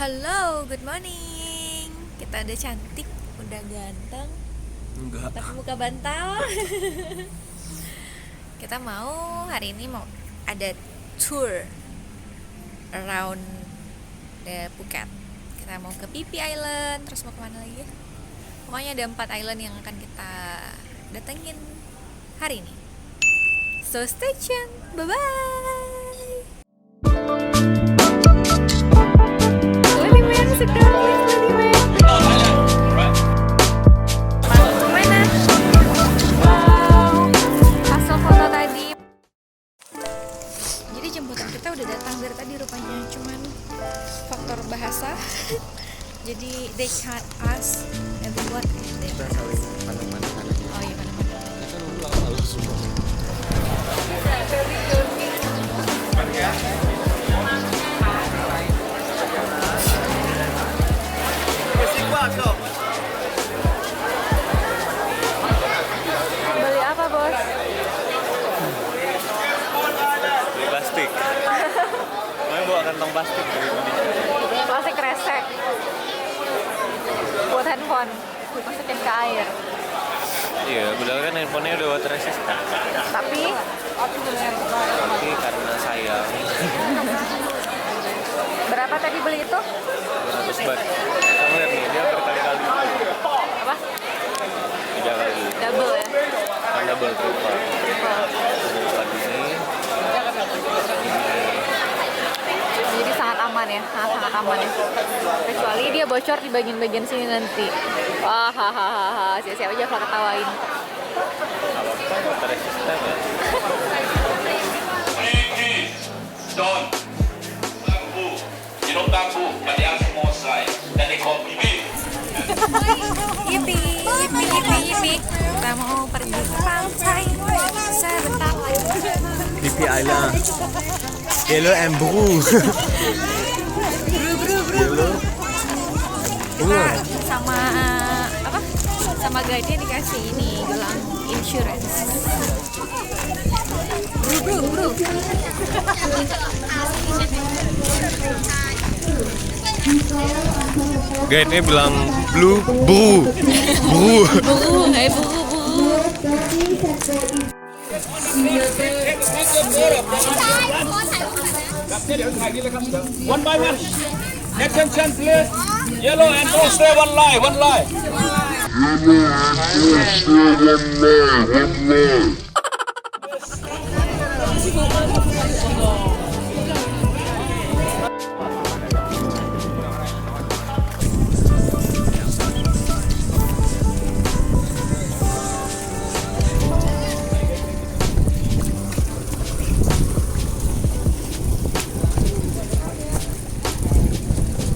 Halo, good morning. Kita udah cantik, udah ganteng. Enggak. Tapi muka bantal. Kita mau hari ini mau ada tour around the Phuket. Kita mau ke Phi Phi Island, terus mau kemana lagi ya? Pokoknya ada 4 island yang akan kita datengin hari ini. So stay tuned, bye bye. Jemputan kita udah datang dari tadi rupanya, cuman faktor bahasa jadi they can't ask everyone. Kita saling pandang-pandangan aja. Oh iya, mana-mana. Ya kan lu lalu semua. Beli apa, Bos? Plastik. Mau bawa kantong plastik dari Indonesia. Plastik kresek buat handphone, masukin ke air. Iya, padahal kan handphonenya udah water resistant. Tapi Karena sayang. berapa tadi beli itu? 200 baht. Kamu lihat nih, dia berkali-kali. Apa? 3 kali. Double ya? Kan double triple. Ini. Jadi sangat aman ya, sangat aman ya. Kecuali dia bocor di bagian-bagian sini nanti. Wah, hahaha, siap-siap aja kalau ketawain. Apa water resistant ya? Don't bamboo. You know bamboo, but they are small size. Then they call bibi. Yipi, yipi, yipi, yipi. Kita mau pergi ke pantai sebentar lagi. Phi Phi Island. Yellow and blue. Yellow. Sama apa? Sama guide-nya dikasih ini gelang insurance. Bro. Guys, ini bilang blue, buru. Buru. One by one. Attention, please. Yellow and blue, stay one line, one line.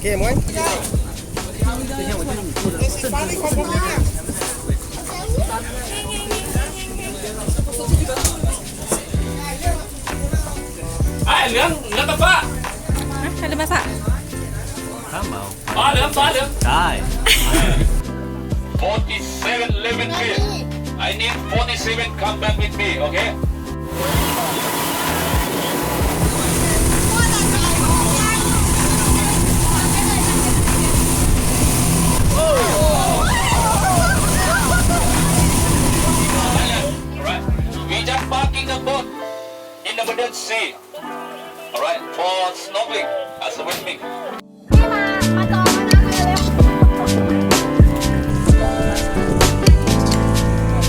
Oke, Moy. Liang apa? Hah, ada masak? Mau. Liang. Dai. 47 live with me. I need 47 come back with me, okay? Alright, we just parking the boat in the Bedouin Sea. Alright, for snorkeling as a swimming.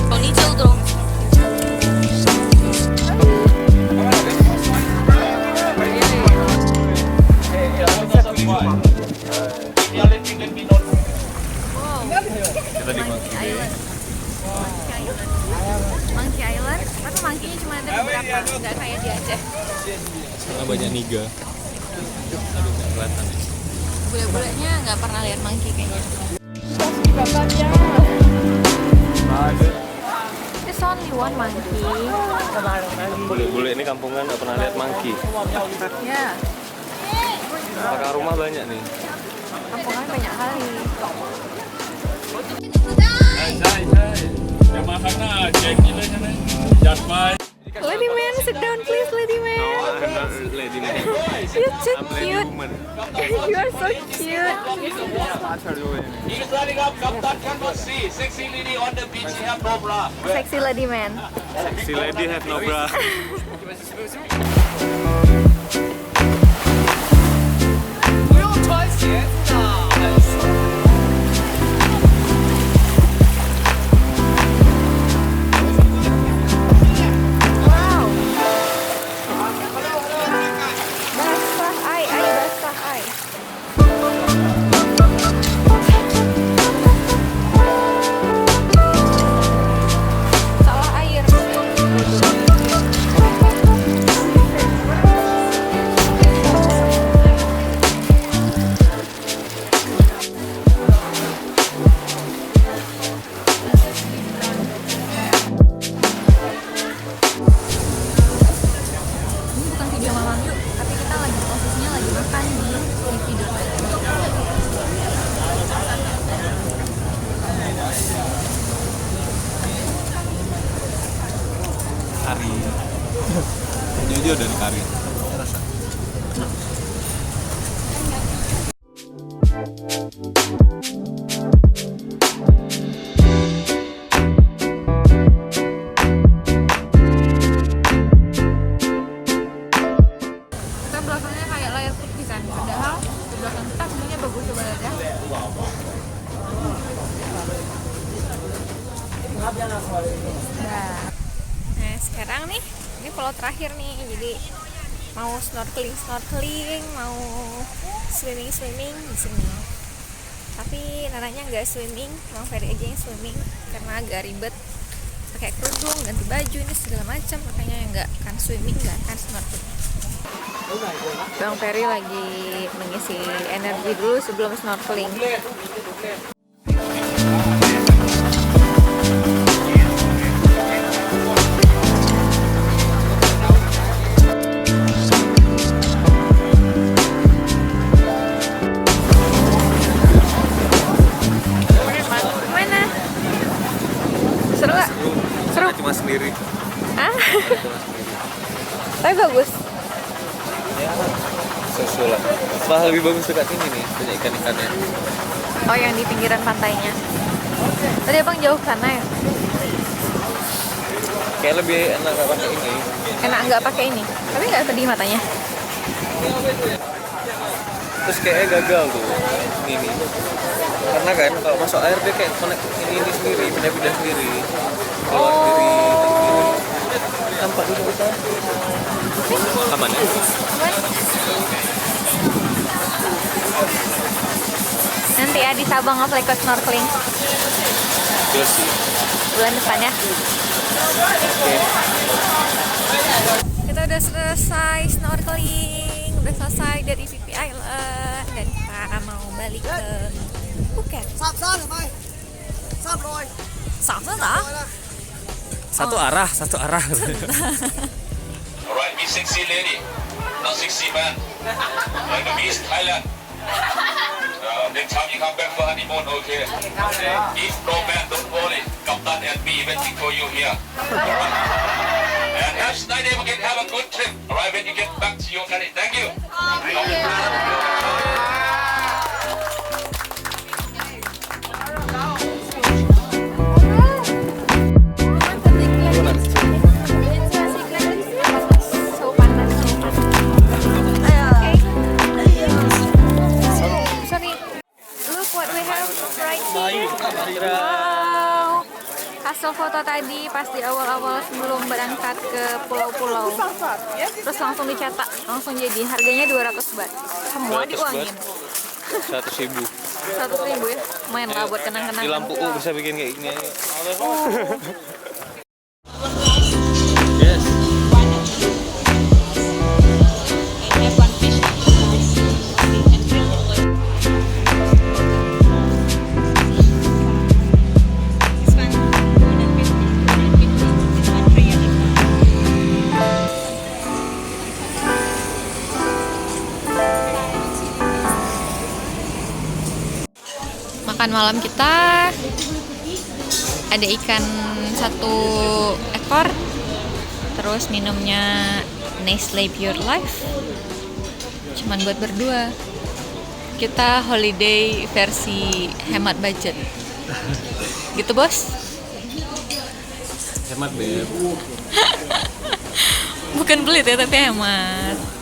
Ponytail dong. Kita di Monkey Island. Monkey Island, tapi monkey-nya cuma ada beberapa, nggak kayak di Aceh. Karena banyak niga. Aduh, nggak kelihatan ya. Bule-bulenya nggak pernah lihat monkey kayaknya. There's only one monkey. Bule-bule ini kampungan nggak pernah lihat monkey. Ya, Apakah rumah banyak nih? kampungan banyak kali. Jamaah sana, cek nilainya nih. Just by. Lady man, sit down please, lady man. I'm not lady man. You're so I'm lady cute. woman. You are so cute. He's running up, Captain cannot see. Sexy lady on the beach, he have no bra. Sexy lady man. Si lady have no bra. Wow. Basah ai, basah ai. Salah air. Ini bukan video malam yuk, tapi kita lagi posisinya lagi makan di tidur. Kari. Jujur dan kari. Rasa. Kita belakangnya kayak layar putih kan, padahal di belakang kita sebenarnya bagus, coba lihat ya. Nah sekarang nih, ini pulau terakhir nih, jadi mau snorkeling, mau swimming di sini. Tapi nananya nggak swimming, Bang Ferry aja yang swimming karena agak ribet, pakai kerudung, ganti baju ini segala macam, makanya nggak akan swimming, nggak akan snorkeling. Bang Ferry lagi mengisi energi dulu sebelum snorkeling. Mana? Seru gak? Seru? Karena cuma sendiri. Ah? Tapi bagus. Sesuai. Malah lebih bagus dekat sini nih, banyak ikan-ikannya. Oh yang di pinggiran pantainya. Tadi abang jauh ke sana ya? Kayak lebih enak gak pakai ini. Enak nggak pakai ini? Tapi nggak sedih matanya. Terus kayaknya gagal tuh ini. Karena kan kalau masuk air dia kayak connect ini sendiri, pindah-pindah sendiri. Keluar sendiri. Nampak dulu kita. Aman ya? Aman. Nanti ya di Sabang apply ke snorkeling Iya sih. bulan depan ya. Oke. Kita udah selesai snorkeling, udah selesai dari PP Island dan kita mau balik ke Phuket. Sắp sát rồi mày. Sắp rồi. Sama tak? Satu arah, satu arah. Alright, be sexy lady, not sexy man. Like the beach, Thailand. Next time you come back for honeymoon, okay? If no man, don't worry. Captain and me waiting for you here. Alright? And have a nice day again. Have a good trip. Alright, when you get back to your country. Thank you. So panas. Sorry. Look what we have right here. Wow. Hasil foto tadi pas di awal-awal sebelum berangkat ke pulau-pulau. Terus langsung dicetak, langsung jadi. Harganya 200 baht. Semua 200 diuangin. 100.000. 100.000 ya. Lumayan lah buat kenang-kenangan. Di lampu U bisa bikin kayak gini aja. Yes. Makan malam kita ada ikan 1 ekor Terus minumnya Nestle Pure Life. Cuman buat berdua. Kita holiday versi hemat budget. Gitu, Bos? Hemat, Beb. Bukan pelit ya, tapi hemat.